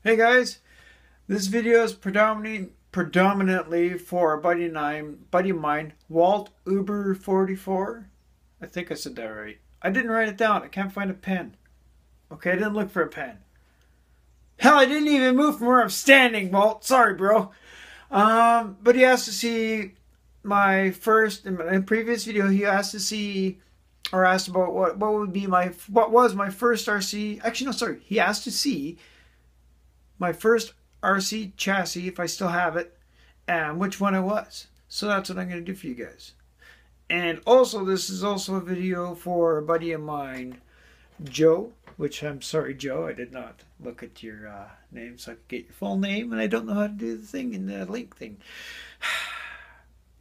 Hey guys, this video is predominantly for a buddy of mine, Walt Uber 44. I think I said that right. I didn't write it down. I can't find a pen. Okay, I didn't look for a pen. Hell, I didn't even move from where I'm standing, Walt. Sorry, bro. But he asked to see my first in my previous video. He asked to see or asked about what was my first RC. Actually, no, sorry. He asked to see my first RC chassis, if I still have it, and which one it was. So that's what I'm going to do for you guys. And also, this is also a video for a buddy of mine, Joe, which I'm sorry, Joe, I did not look at your name so I could get your full name, and I don't know how to do the thing in the link thing.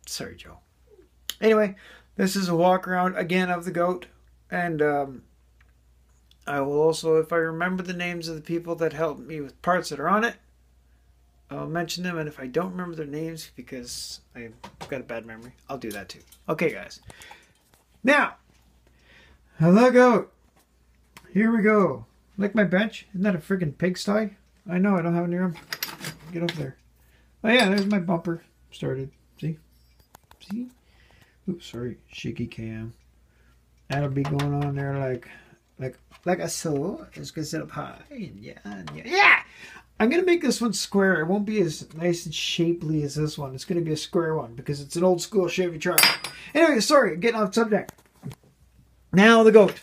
Sorry, Joe. Anyway, this is a walk around again of the goat, and I will also, if I remember the names of the people that helped me with parts that are on it, I'll mention them. And if I don't remember their names because I've got a bad memory, I'll do that too. Okay, guys. Now, hello, goat. Here we go. Like my bench? Isn't that a freaking pigsty? I know, I don't have any room. Get up there. Oh yeah, there's my bumper. Started. See? See? Oops, sorry. Shaky cam. That'll be going on there like I saw. It's gonna sit up high. And yeah. I'm gonna make this one square. It won't be as nice and shapely as this one. It's gonna be a square one because it's an old school Chevy truck. Anyway, sorry, getting off subject. Now the goat.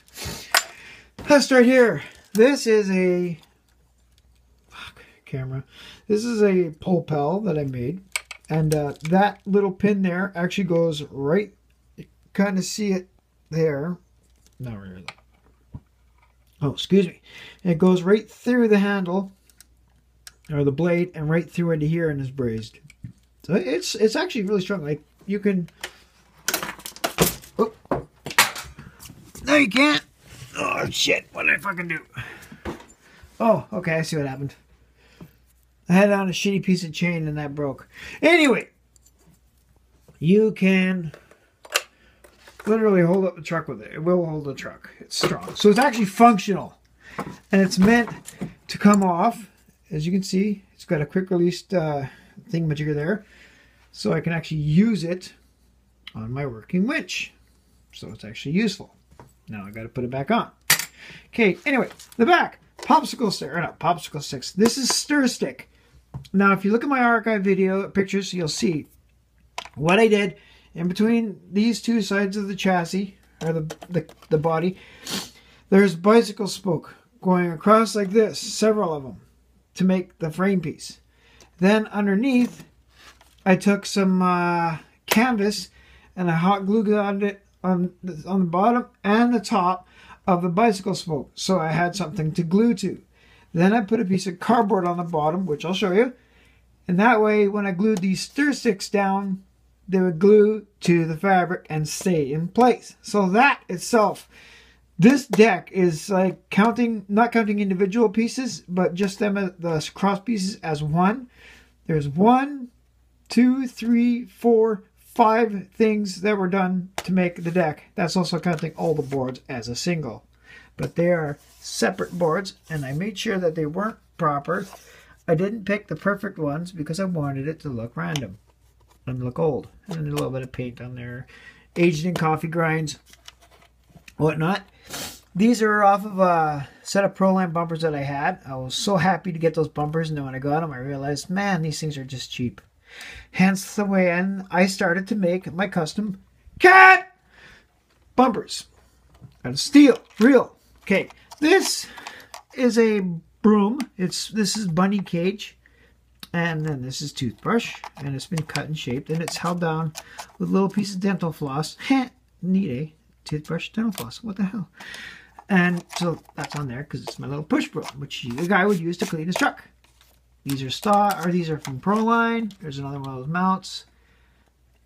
Let's start here. This is a camera. This is a pole pal that I made, and that little pin there actually goes right. You kind of see it there. Not really. Oh, excuse me. It goes right through the handle or the blade and right through into here and is brazed. So it's actually really strong. Like you can. Oh, no, you can't. Oh shit! What did I fucking do? Oh, okay. I see what happened. I had on a shitty piece of chain and that broke. Anyway, you can literally hold up the truck with it. It will hold the truck. It's strong. So it's actually functional. And it's meant to come off. As you can see, it's got a quick release thingamajigger there. So I can actually use it on my working winch. So it's actually useful. Now I got to put it back on. Okay, anyway, the back. Popsicle stick. Or not popsicle sticks. This is stir stick. Now if you look at my archive video pictures, you'll see what I did. In between these two sides of the chassis, or the body, there's bicycle spoke going across like this, several of them, to make the frame piece. Then underneath, I took some canvas and I hot glued it on the bottom and the top of the bicycle spoke, so I had something to glue to. Then I put a piece of cardboard on the bottom, which I'll show you, and that way when I glued these stir sticks down, they would glue to the fabric and stay in place. So that itself, this deck is like not counting individual pieces, but just them as the cross pieces as one. There's 1, 2, 3, 4, 5 things that were done to make the deck. That's also counting all the boards as a single. But they are separate boards, and I made sure that they weren't proper. I didn't pick the perfect ones because I wanted it to look random and look old, and a little bit of paint on there, aged in coffee grinds, whatnot. These are off of a set of Proline bumpers that I had. I was so happy to get those bumpers, and then when I got them, I realized, man, these things are just cheap. Hence the way I started to make my custom cat bumpers out of steel, real. Okay, this is a broom. This is bunny cage. And then this is toothbrush, and it's been cut and shaped, and it's held down with a little piece of dental floss. Neat, eh? Toothbrush, dental floss. What the hell? And so that's on there because it's my little push broom, which the guy would use to clean his truck. These are from Proline. There's another one of those mounts.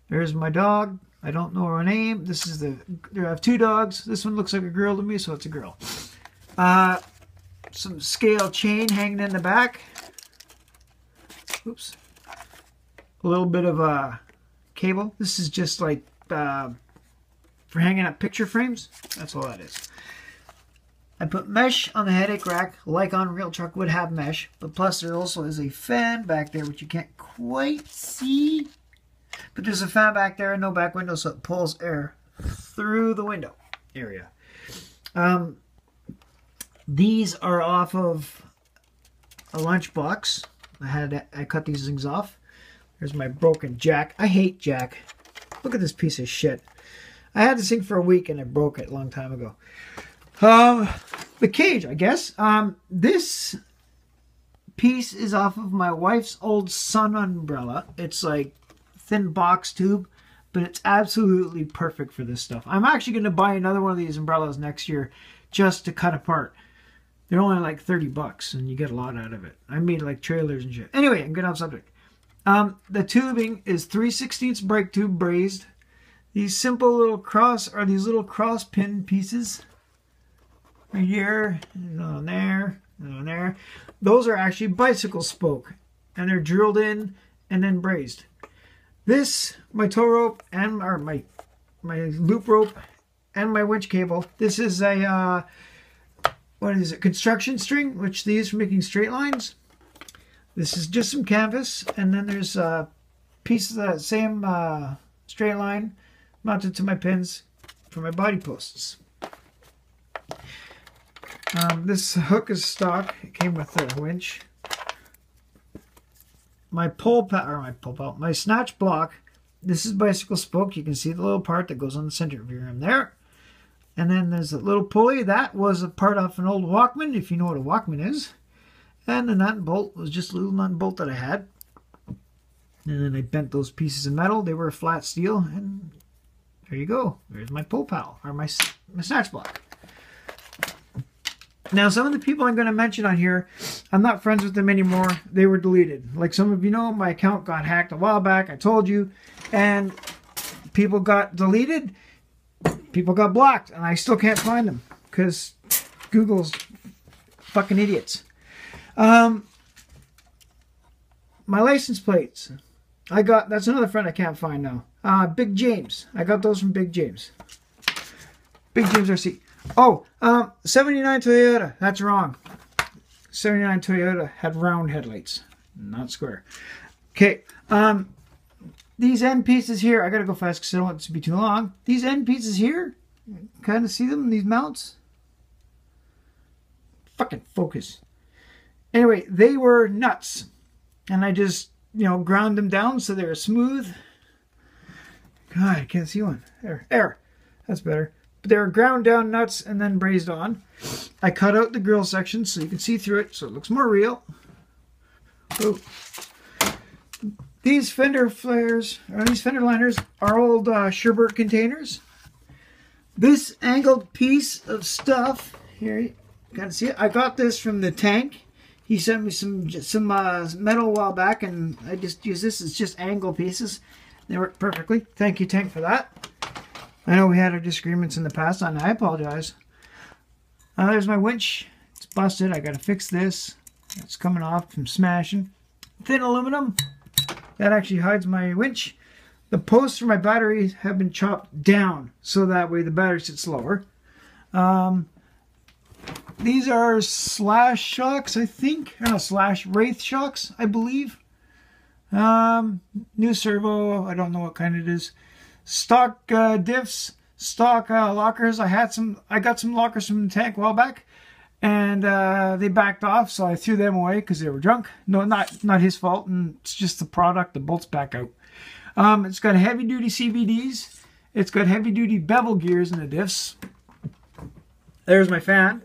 There's my dog. I don't know her name. This is I have 2 dogs. This one looks like a girl to me, so it's a girl. Some scale chain hanging in the back. Oops. A little bit of cable. This is just like for hanging up picture frames. That's all that is. I put mesh on the headache rack, like on Real Truck would have mesh, but plus there also is a fan back there, which you can't quite see. But there's a fan back there and no back window, so it pulls air through the window area. These are off of a lunchbox. I cut these things off. There's my broken jack. I hate jack. Look at this piece of shit. I had this thing for a week and I broke it a long time ago. The cage, I guess. This piece is off of my wife's old Sun umbrella. It's like thin box tube, but it's absolutely perfect for this stuff. I'm actually going to buy another one of these umbrellas next year just to cut apart. They're only like 30 bucks and you get a lot out of it. I made like trailers and shit. Anyway, I'm getting off subject. The tubing is 3/16 brake tube brazed. These simple little cross pin pieces right here, and on there, and on there. Those are actually bicycle spoke, and they're drilled in and then brazed. This, my tow rope and my loop rope and my winch cable. This is a what is it? Construction string, which they use for making straight lines. This is just some canvas, and then there's pieces of that same straight line mounted to my pins for my body posts. This hook is stock. It came with a winch. My my snatch block. This is bicycle spoke. You can see the little part that goes on the center of your rim there. And then there's a little pulley. That was a part off an old Walkman, if you know what a Walkman is. And the nut and bolt was just a little nut and bolt that I had. And then I bent those pieces of metal. They were flat steel. And there you go. There's my pull pal, or my snatch block. Now, some of the people I'm going to mention on here, I'm not friends with them anymore. They were deleted. Like some of you know, my account got hacked a while back. I told you. And people got deleted. People got blocked. And I still can't find them. Because Google's fucking idiots. My license plates. That's another friend I can't find now. Big James. I got those from Big James. Big James RC. Oh, 79 Toyota. That's wrong. 79 Toyota had round headlights, not square. Okay, these end pieces here, I gotta go fast because I don't want this to be too long. These end pieces here, kind of see them, these mounts? Fucking focus. Anyway, they were nuts. And I just, ground them down so they were smooth. God, I can't see one. There. That's better. But they were ground down nuts and then brazed on. I cut out the grill section so you can see through it so it looks more real. Oh. These fender flares, or these fender liners, are old Sherbert containers. This angled piece of stuff, here, you can see it. I got this from the tank. He sent me some metal a while back, and I just use this as just angle pieces. They work perfectly. Thank you, Tank, for that. I know we had our disagreements in the past on that. I apologize. There's my winch. It's busted. I got to fix this. It's coming off from smashing. Thin aluminum. That actually hides my winch. The posts for my batteries have been chopped down, so that way the battery sits lower. These are slash shocks, I think. No, slash wraith shocks, I believe. New servo. I don't know what kind it is. Stock diffs. Stock lockers. I got some lockers from the tank a while back, and they backed off, so I threw them away because they were junk. No, not his fault, and it's just the product. The bolts back out. It's got heavy duty CVDs. It's got heavy duty bevel gears in the diffs. There's my fan.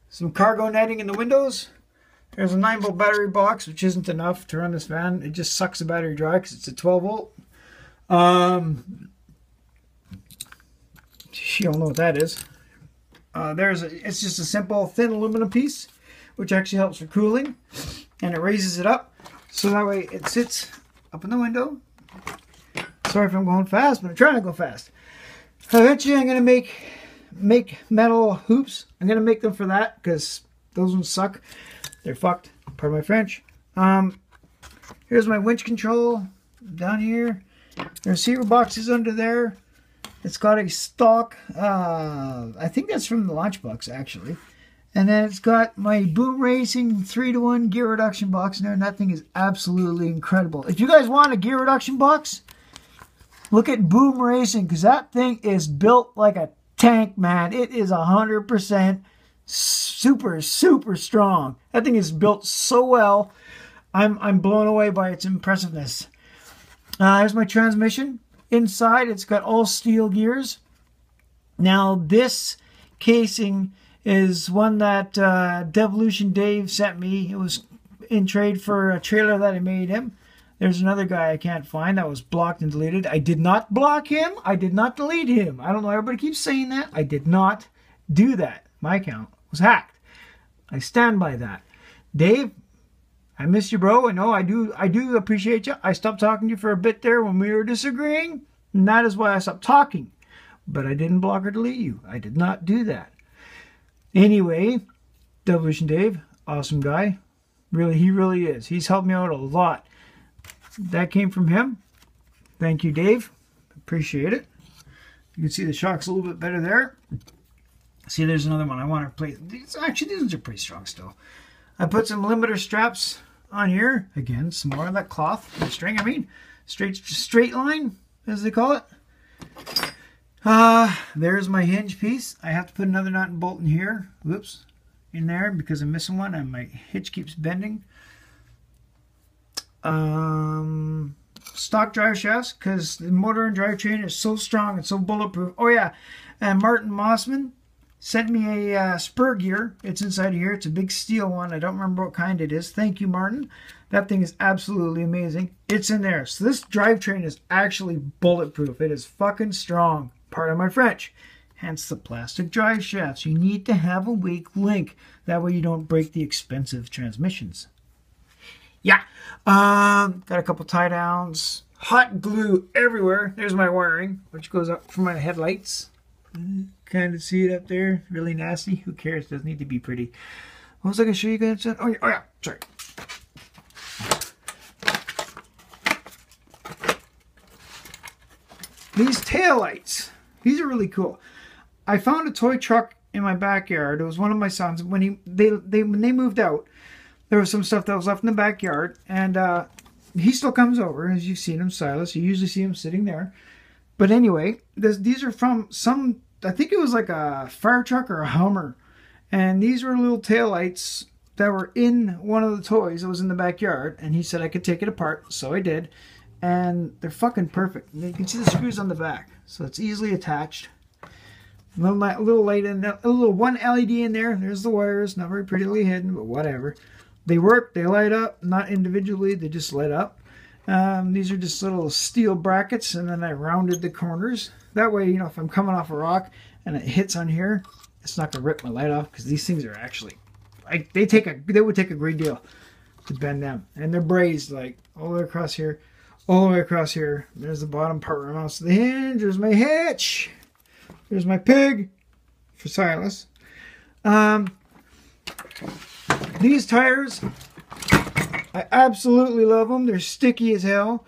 Some cargo netting in the windows. There's a 9-volt battery box, which isn't enough to run this van. It just sucks the battery dry because it's a 12-volt. You don't know what that is. It's just a simple thin aluminum piece, which actually helps for cooling, and it raises it up so that way it sits up in the window. Sorry if I'm going fast, but I'm trying to go fast. Eventually, I'm going to make metal hoops. I'm going to make them for that because those ones suck. They're fucked. Pardon my French. Here's my winch control down here. There's receiver boxes under there. It's got a stock, I think that's from the Lunchbox actually. And then it's got my Boom Racing 3-to-1 gear reduction box in there, and that thing is absolutely incredible. If you guys want a gear reduction box, look at Boom Racing, because that thing is built like a tank, man. It is 100% super, super strong. That thing is built so well. I'm blown away by its impressiveness. Here's my transmission. Inside, it's got all steel gears. Now, this casing is one that Devolution Dave sent me. It was in trade for a trailer that I made him. There's another guy I can't find that was blocked and deleted. I did not block him. I did not delete him. I don't know. Everybody keeps saying that. I did not do that. My account was hacked. I stand by that. Dave, I miss you, bro. I know I do appreciate you. I stopped talking to you for a bit there when we were disagreeing, and that is why I stopped talking. But I didn't block or delete you. I did not do that. Anyway, Devolution Dave, awesome guy. Really, he really is. He's helped me out a lot. That came from him. Thank you, Dave. Appreciate it. You can see the shocks a little bit better there. See, there's another one I want to play. Actually, these are pretty strong still. I put some limiter straps on here. Again, some more of that cloth, the string, I mean. Straight line, as they call it. There's my hinge piece. I have to put another nut and bolt in here. Whoops. In there because I'm missing one and my hitch keeps bending. Stock drive shafts because the motor and drivetrain is so strong and so bulletproof. Oh yeah, and Martin Mossman sent me a spur gear. It's inside of here. It's a big steel one. I don't remember what kind it is. Thank you, Martin. That thing is absolutely amazing. It's in there. So this drivetrain is actually bulletproof. It is fucking strong. Pardon my French. Hence the plastic drive shafts. You need to have a weak link. That way you don't break the expensive transmissions. Yeah. Got a couple tie downs. Hot glue everywhere. There's my wiring, which goes up for my headlights. Kind of see it up there. Really nasty. Who cares? Doesn't need to be pretty. What was I going to show you guys? Oh yeah. Sorry. These taillights. These are really cool. I found a toy truck in my backyard. It was one of my sons. When they moved out, there was some stuff that was left in the backyard, and he still comes over, as you've seen him, Silas. You usually see him sitting there. But anyway, these are from some, I think it was like a fire truck or a Hummer, and these were little taillights that were in one of the toys that was in the backyard, and he said I could take it apart, so I did, and they're fucking perfect. And you can see the screws on the back, so it's easily attached. A little light in, a little one LED in there. There's the wires, not very prettily hidden, but whatever. They work, they light up, not individually, they just light up. These are just little steel brackets, and then I rounded the corners. That way, you know, if I'm coming off a rock and it hits on here, it's not gonna rip my light off, because these things are actually, they would take a great deal to bend them. And they're brazed like all the way across here, all the way across here. There's the bottom part where I mounts the hinge. There's my hitch. There's my pig for Silas. These tires, I absolutely love them. They're sticky as hell.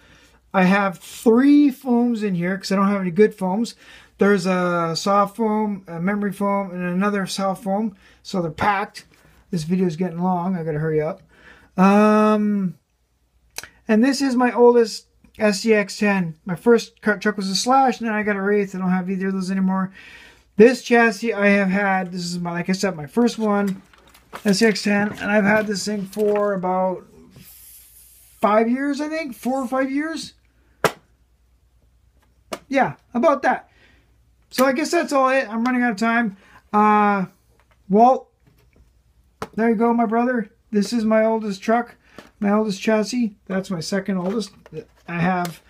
I have 3 foams in here because I don't have any good foams. There's a soft foam, a memory foam, and another soft foam. So they're packed. This video is getting long. I gotta hurry up. And this is my oldest SCX-10. My first truck was a Slash, and then I got a Wraith. I don't have either of those anymore. This chassis I have had, this is my, like I said, my first one, SCX-10, and I've had this thing for about 5 years, I think, 4 or 5 years. Yeah, about that. So I guess that's all it. I'm running out of time. Walt, there you go, my brother. This is my oldest truck, my oldest chassis. That's my second oldest. I have,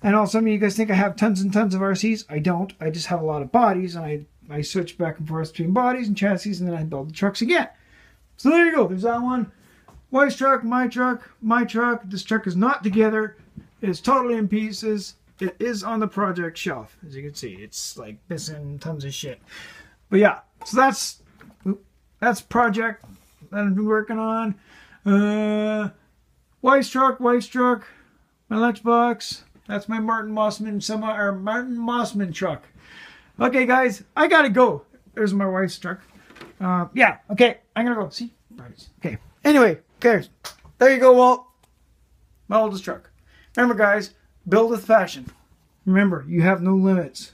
I know some of you guys think I have tons and tons of RCs. I don't. I just have a lot of bodies, and I switch back and forth between bodies and chassis, and then I build the trucks again. So there you go. There's that one. Wife's truck, my truck, my truck. This truck is not together. It is totally in pieces. It is on the project shelf. As you can see, it's like missing tons of shit. But yeah, so that's project that I've been working on. Wife's truck, my lunchbox. That's my Martin Mossman Martin Mossman truck. Okay, guys, I gotta go. There's my wife's truck. Yeah, okay, I'm gonna go. See? Okay. Anyway, okay. There you go, Walt. My oldest truck. Remember, guys, build with fashion. Remember, you have no limits.